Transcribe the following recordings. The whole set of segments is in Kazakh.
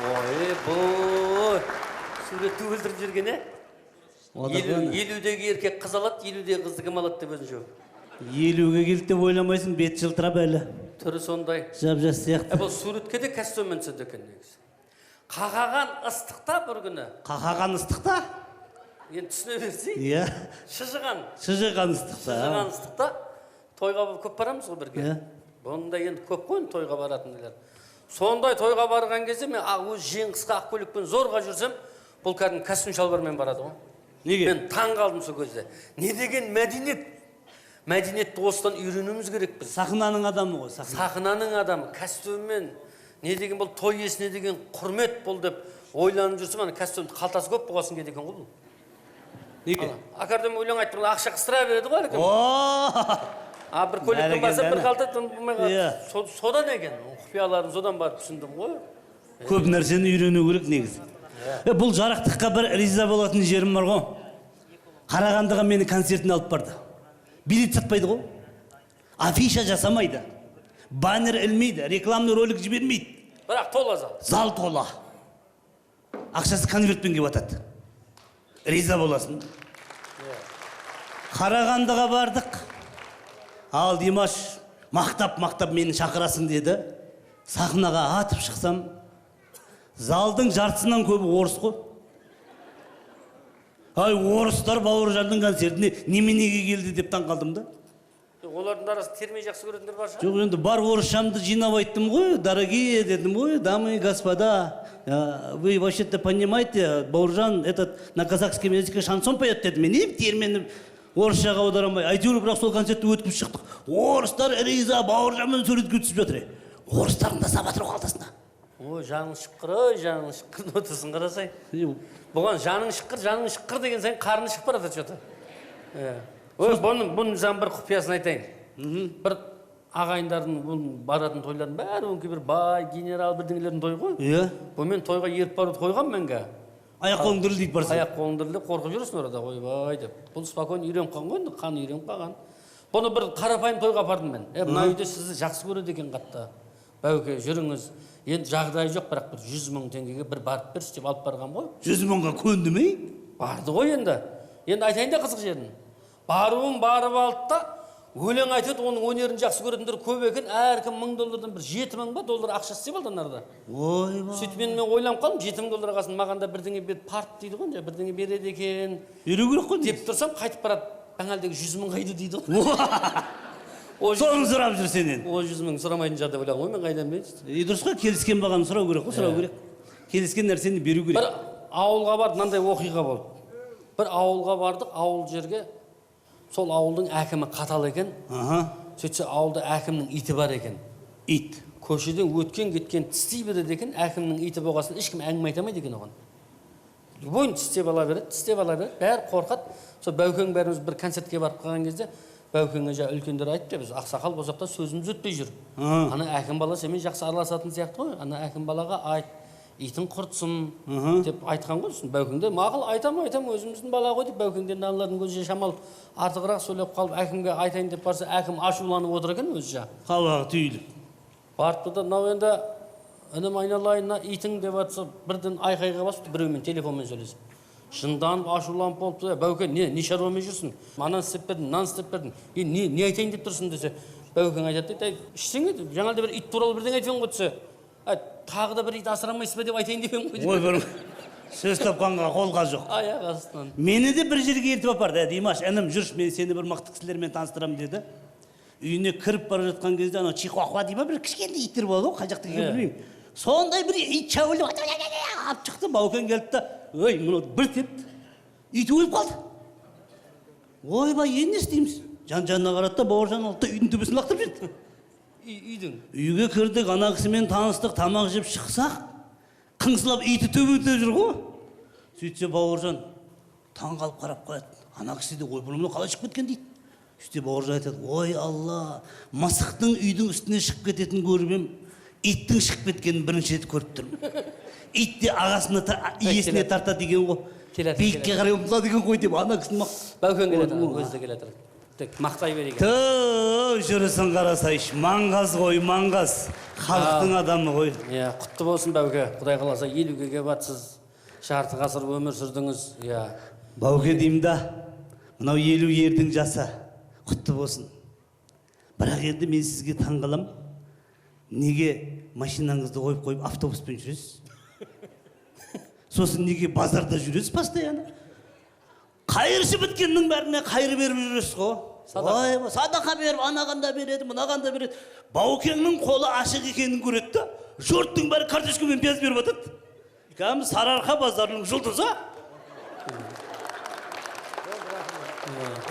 Ойбой, суретті өлтіріп жүрген, е? 50-дегі еркек қыз алады, 50-дегі қызды кім алады деп өзін жау. 50-ге келді деп ойламайсың, бет жылтырап әлі. Түрі сондай. Жап-жас сияқты. Бұл суретке де костюммен түседі екен негізі. Қақаған ыстықта бір күні. Қақаған ыстықта? Енді түсіне берсей. Иә. Шыжыған ыстықта. Тойға көп барамыз ғой бірге. Бұнда енді көп қой тойға баратындылар. Сондай тойға барған кезде мен өз жеңқысқа ақ көйлекпен зорға жүрсем, бұл кәдімгі костюм шалбармен барады ғой. Неге? Мен таң қалдым сол кезде. Не деген мәдениет? Мәдениетті осыдан үйренуіміз керек біз. Сахнаның адамы ғой, сахнаның адамы, костюммен. Не деген бұл той иесіне деген құрмет бұл деп ойланып жүрсем, ана костюмді қалтасы көп болғасын керек екен ғой бұл. Неге? Академ өлең айтып ақша қыстыра береді ғой әркім. Бір көйлектен баса бір қалта содан екен. Құпияларын содан барып түсіндім ғой. Көп нәрсені үйрену керек негізі. Бұл жарақтыққа бір риза болатын жерім бар ғой. Қарағандыға мені концертіне алып барды. Билет сатпайды ғой. Афиша жасамайды. Баннер ілмейді, рекламный ролик жібермейді. Бірақ тола зал. Зал тола. Ақшасы конвертпен кеп атады. Риза боласың. Қарағандыға бардық. Ал Димаш мақтап мені шақырасың деді. Сахнаға атып шықсам, залдың жартысынан көбі орыс қой. Ай, орыстар Бауыржанның концертіне неменеге келді деп таң қалдым да. Олардың арасы термей жақсы көретіндер бар шығар? Жоқ, енді бар орысшамды жинап айттым ғой, дорогие дедім ғой, дамы и господа, вы вообще-то понимаете, Бауыржан этот на казахском языке шансон поет деді. Мен не термені орысшаға аударамай, әйтеуір бірақ сол концертті өтіп шықтық. Орыстар риза, Бауыржанмен суретке түсіп жатыр. Орыстардың да сабатыр қалтасына. Ой, жаның шыққыр нотасын қарасай. Бұған жаның шыққыр деген сайын қарны шығып барады что-то. Бұның бір құпиясын айтайын. Бір ағайындардың баратын тойлардың бәрі өңке бір бай, генерал бірдеңелердің той ғой. Бұмен тойға еріп баруды қойған мәнге. Аяқ қолың дірілдейді барсың. Аяқ қолың дірілдеп қорқып жүресің орада, ойбай деп. Бұл спокойно үйреніп қалған ғой, қаны үйреніп қалған. Бұны бір қарапайым тойға апардым мен. Мына үйде сізді жақсы көреді екен қатты. Бәуке, жүріңіз. Енді жағдайы жоқ, бірақ бір 100 мың теңгеге бір барып берші деп алып барған ғой. 100 мыңға көнді ме? Барды ғой енді. Енді айтайын да қызық жерін. Барып алды да, өлең айтады, оның өнерін жақсы көретіндер көп екен. Әркім $1000-дан бір 7000 ба доллар ақша істеп алды нарда. Ойбай. Сөйтіп мен ойланып қалдым, $7000 қасын маған да бірдеңе беріп парт дейді ғой, бірдеңе береді екен. Беру керек қой деп тұрсам, қайтып барады. Бәңәлдегі 100 мың қайды дейді ғой. Соны сұрап жүрсенен. 100 мың сұрамайтын жағдай ойлаған ғой, мен қайдан білейін. Дұрыс қой, келіскен бағаны сұрау керек қой, сұрау керек. Келіскен нәрсені беру керек. Бір ауылға бардық, мынандай оқиға болды. Бір ауылға бардық, ауыл жерге. Сол ауылдың әкімі қатал екен. Сөйтсе ауылда әкімнің иті бар екен. Ит. Көшеден өткен кеткен тістей береді екен, әкімнің иті болғасын ешкім әңгіме айтамайды екен оған. Бойын тістеп ала береді, бәрі қорқады. Сол Бәукең бәріміз бір концертке барып қалған кезде, Бәукеңе жа үлкендер айтты, біз ақсақал болсақ та сөзіміз өтпей жүр. Ана әкім бала сенімен жақсы араласатын сияқты ғой. Ана әкім балаға айт, итің құртсын деп айтқан ғой. Бәукеңде мақұл айтам, өзіміздің бала ғой деп Бәукеңден аналардың көзінше шамал артығырақ сөйлеп қалып, әкімге айтайын деп барса, әкім ашуланып отыр екен өзі жа. Қабағы түйіліп. Барыпты да, мынау енді інім айналайын, итің деп жатса, бірден айқайға басыпты, біреумен телефонмен сөйлесіп. Жынданып, ашуланып болыпты, Бәукең, не шаруамен жүрсің? Ананы істеп бердің, мынаны істеп бердің. Не айтайын деп тұрсың десе, Бәукең айтады, іштеңе, жаңалда бір ит туралы бірдеңе айтып ғой десе, тағы да бір ит асырамайсыз ба деп айтайын деп ғой. Ой, бір сөз тапқанға қолға жоқ. Аяқ астынан. Мені де бір жерге ертіп апарды, Димаш, інім жүрші, мен сені бір мықты кісілермен таныстырамын деді. Үйіне кіріп бара жатқан кезде, анау чихуахуа дейма бір кішкентай иттер болады ғой, қай жақта екенін білмеймін. Сондай бір ит шәуіліп алып шықты, Баукең келді да, ой, мұны бір тепті, ит өліп қалды. Ойбай, енді не істейміз? Жан-жанына қарады да, Бауыржан алды да үйдің төбесін лақтырып жіберді. Үйге кірдік, ана кісімен таныстық, тамақ жеп шықсақ, қыңсылап иті төбеде жүр ғой. Сөйтсе Бауыржан таң қалып қарап қояды. Ана кісі де ой, бұны қалай шығып кеткен дейді. Сөйтсе Бауыржан айтады, ой Алла, мысықтың үйдің үстіне шығып кететін көріп ем, иттің шығып кеткенін бірінші рет көріп тұрмын. Ит те ағасына иесіне тарта деген ғой. Биікке қарай ұмтыла деген ғой деп ана кісінің Бәукең келеді, өзі де келеді. тек мақтай берейік. Төө жүрісін қарасайш, маңғаз ғой, маңғаз. Халықтың адамы ғой. Иә, құтты болсын Бауке. Құдай қаласа 50-ге келіпсіз. Жарты ғасыр өмір сүрдіңіз. Иә. Бауке деймін да, мынау 50 ердің жасы. Құтты болсын. Бірақ енді мен сізге таңғалам. Неге машинаңызды қойып автобуспен жүресіз? Сосын неге базарда жүресіз постоянно? Қайыршы біткеннің бәріне қайыр беріп жүресіз ғой. Садақа беріп, анаған да береді, мұнаған да береді. Баукеңнің қолы ашық екенін көреді да, жұрттың бәрі картошка мен пияз беріп жатады. Кәдімгі Сарыарқа базарының жұлдызы.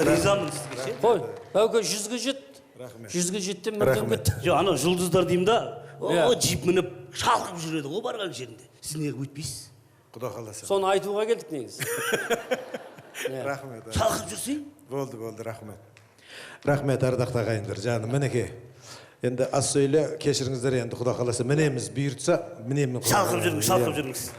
Ризамын сізге ше. Қой, Бауке 100-ге жет. 100-ге жеттен мүлдем кетті. Жоқ, анау жұлдыздар деймін да, о джип мініп шалқып жүреді ғой барған жерінде. Сіз неге өйтпейсіз? Құда қаласа. Соны айтуға келдік негізі. Рахмет. Шалқып жүрсей? Болды, рахмет. Рахмет, ардақты ағайындар, жаным, мінеке. Енді аз сөйле, кешіріңіздер енді Құда қаласа, мінеміз бұйыртса, мінемін. Шалқып жүріңіз.